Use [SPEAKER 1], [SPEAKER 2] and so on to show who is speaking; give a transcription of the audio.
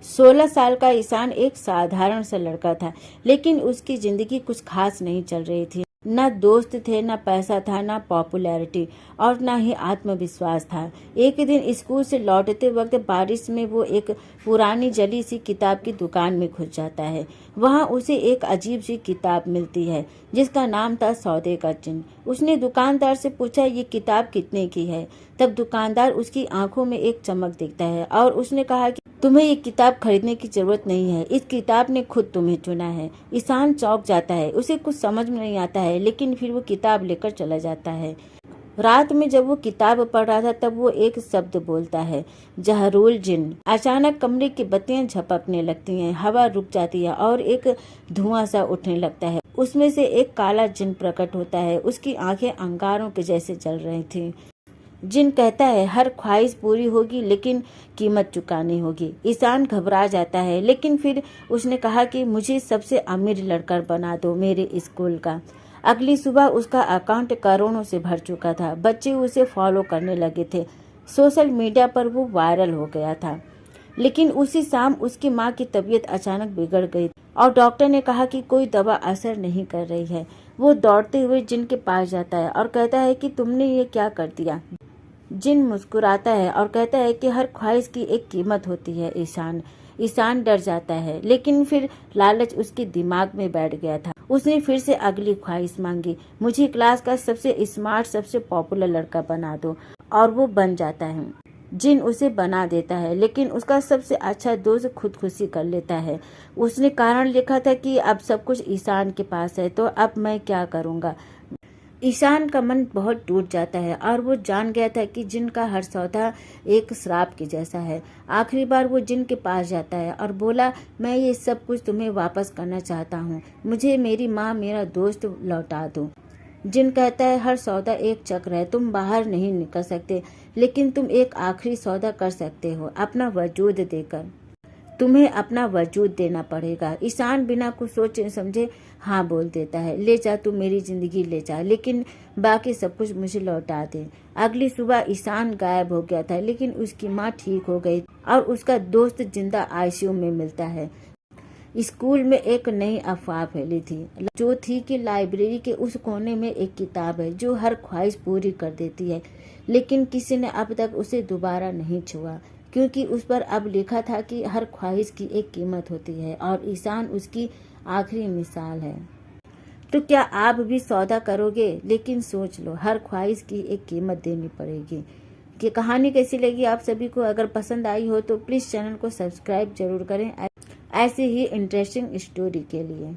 [SPEAKER 1] 16 साल का ईशान एक साधारण सा लड़का था, लेकिन उसकी जिंदगी कुछ खास नहीं चल रही थी। न दोस्त थे, न पैसा था, न पॉपुलैरिटी और न ही आत्मविश्वास था। एक दिन स्कूल से लौटते वक्त बारिश में वो एक पुरानी जली सी किताब की दुकान में घुस जाता है। वहाँ उसे एक अजीब सी किताब मिलती है जिसका नाम था सौदे का चिन्ह। उसने दुकानदार से पूछा, ये किताब कितने की है? तब दुकानदार उसकी आंखों में एक चमक दिखता है और उसने कहा कि तुम्हें ये किताब खरीदने की जरूरत नहीं है, इस किताब ने खुद तुम्हें चुना है। ईशान चौंक जाता है, उसे कुछ समझ में नहीं आता है, लेकिन फिर वो किताब लेकर चला जाता है। रात में जब वो किताब पढ़ रहा था तब वो एक शब्द बोलता है, जहरुल जिन। अचानक कमरे की बत्तियां झपकने लगती हैं, हवा रुक जाती है और एक धुआं सा उठने लगता है। उसमें से एक काला जिन प्रकट होता है। उसकी आंखें अंगारों के जैसे जल रही थी। जिन कहता है, हर ख्वाहिश पूरी होगी लेकिन कीमत चुकानी होगी। ईशान घबरा जाता है, लेकिन फिर उसने कहा कि मुझे सबसे अमीर लड़का बना दो मेरे स्कूल का। अगली सुबह उसका अकाउंट करोड़ों से भर चुका था। बच्चे उसे फॉलो करने लगे थे। सोशल मीडिया पर वो वायरल हो गया था। लेकिन उसी शाम उसकी माँ की तबीयत अचानक बिगड़ गई और डॉक्टर ने कहा कि कोई दवा असर नहीं कर रही है। वो दौड़ते हुए जिन के पास जाता है और कहता है कि तुमने ये क्या कर दिया। जिन मुस्कुराता है और कहता है कि हर ख्वाहिश की एक कीमत होती है ईशान डर जाता है, लेकिन फिर लालच उसके दिमाग में बैठ गया था। उसने फिर से अगली ख्वाहिश मांगी, मुझे क्लास का सबसे स्मार्ट, सबसे पॉपुलर लड़का बना दो। और वो बन जाता है। जिन उसे बना देता है, लेकिन उसका सबसे अच्छा दोस्त खुदकुशी कर लेता है। उसने कारण लिखा था कि अब सब कुछ ईशान के पास है, तो अब मैं क्या करूँगा। ईशान का मन बहुत टूट जाता है और वो जान गया था कि जिन का हर सौदा एक श्राप के जैसा है। आखिरी बार वो जिन के पास जाता है और बोला, मैं ये सब कुछ तुम्हें वापस करना चाहता हूँ, मुझे मेरी माँ, मेरा दोस्त लौटा दो। जिन कहता है, हर सौदा एक चक्र है, तुम बाहर नहीं निकल सकते, लेकिन तुम एक आखिरी सौदा कर सकते हो, अपना वजूद देकर। तुम्हें अपना वजूद देना पड़ेगा। ईशान बिना कुछ सोचे समझे हाँ बोल देता है, ले जा, तू मेरी जिंदगी ले जा, लेकिन बाकी सब कुछ मुझे लौटा दे। अगली सुबह ईशान गायब हो गया था, लेकिन उसकी माँ ठीक हो गई और उसका दोस्त जिंदा आईसीयू में मिलता है। स्कूल में एक नई अफवाह फैली थी, जो थी कि लाइब्रेरी के उस कोने में एक किताब है जो हर ख्वाहिश पूरी कर देती है, लेकिन किसी ने अब तक उसे दोबारा नहीं छुआ, क्योंकि उस पर अब लिखा था कि हर ख्वाहिश की एक कीमत होती है और ईशान उसकी आखिरी मिसाल है। तो क्या आप भी सौदा करोगे? लेकिन सोच लो, हर ख्वाहिश की एक कीमत देनी पड़ेगी। कि कहानी कैसी लगी आप सभी को? अगर पसंद आई हो तो प्लीज़ चैनल को सब्सक्राइब जरूर करें ऐसे ही इंटरेस्टिंग स्टोरी के लिए।